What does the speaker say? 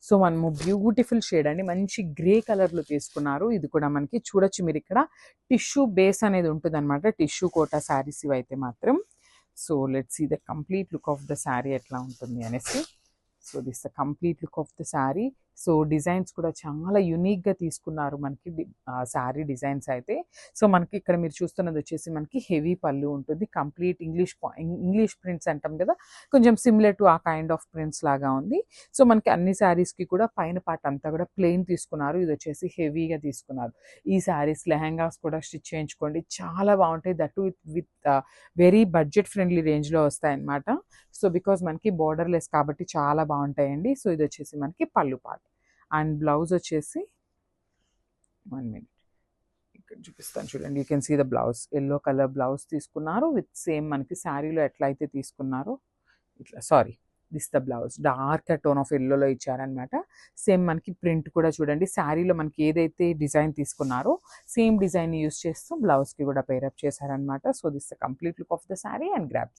So మనము beautiful shade అండి, మంచి గ్రే కలర్లో తీసుకున్నారు. ఇది కూడా మనకి చూడొచ్చు మీరు ఇక్కడ టిష్యూ బేస్ అనేది ఉంటుంది అనమాట, టిష్యూ కోటా శారీస్ ఇవైతే మాత్రం. So let's see the complete look of the sari ఎట్లా ఉంటుంది అనేసి. So this the complete look of the sari. So designs కూడా చాలా యూనిక్గా తీసుకున్నారు మనకి శారీ డిజైన్స్ అయితే. సో మనకి ఇక్కడ మీరు చూస్తున్నది వచ్చేసి మనకి హెవీ పళ్ళు ఉంటుంది, కంప్లీట్ ఇంగ్లీష్ ప్రింట్స్ అంటాం కదా, కొంచెం సిమిలర్ టు ఆ కైండ్ ఆఫ్ ప్రింట్స్ లాగా ఉంది. సో మనకి అన్ని శారీస్కి కూడా పైన పార్ట్ అంతా కూడా ప్లెయిన్ తీసుకున్నారు, ఇది వచ్చేసి హెవీగా తీసుకున్నారు. ఈ శారీస్ లెహంగాస్ కూడా స్టిచ్ చేయించుకోండి, చాలా బాగుంటాయి. That with very budget friendly రేంజ్లో వస్తాయి అన్నమాట. సో బికాజ్ మనకి బార్డర్లెస్ కాబట్టి చాలా బాగుంటాయండి. సో ఇది వచ్చేసి మనకి పళ్ళు పార్ట్ అండ్ బ్లౌజ్ వచ్చేసి 1 minute ఇక్కడ చూపిస్తాను చూడండి. You can see the blouse, yellow colour blouse తీసుకున్నారు విత్ సేమ్ మనకి శారీలో ఎట్లా అయితే తీసుకున్నారో ఇట్లా. Sorry, this the blouse dark tone of ఎల్లోలో ఇచ్చారనమాట. సేమ్ మనకి ప్రింట్ కూడా చూడండి, శారీలో మనకి ఏదైతే డిజైన్ తీసుకున్నారో సేమ్ డిజైన్ యూస్ చేస్తూ బ్లౌజ్కి కూడా పేరప్ చేశారనమాట. So this the complete look of the sari and grab.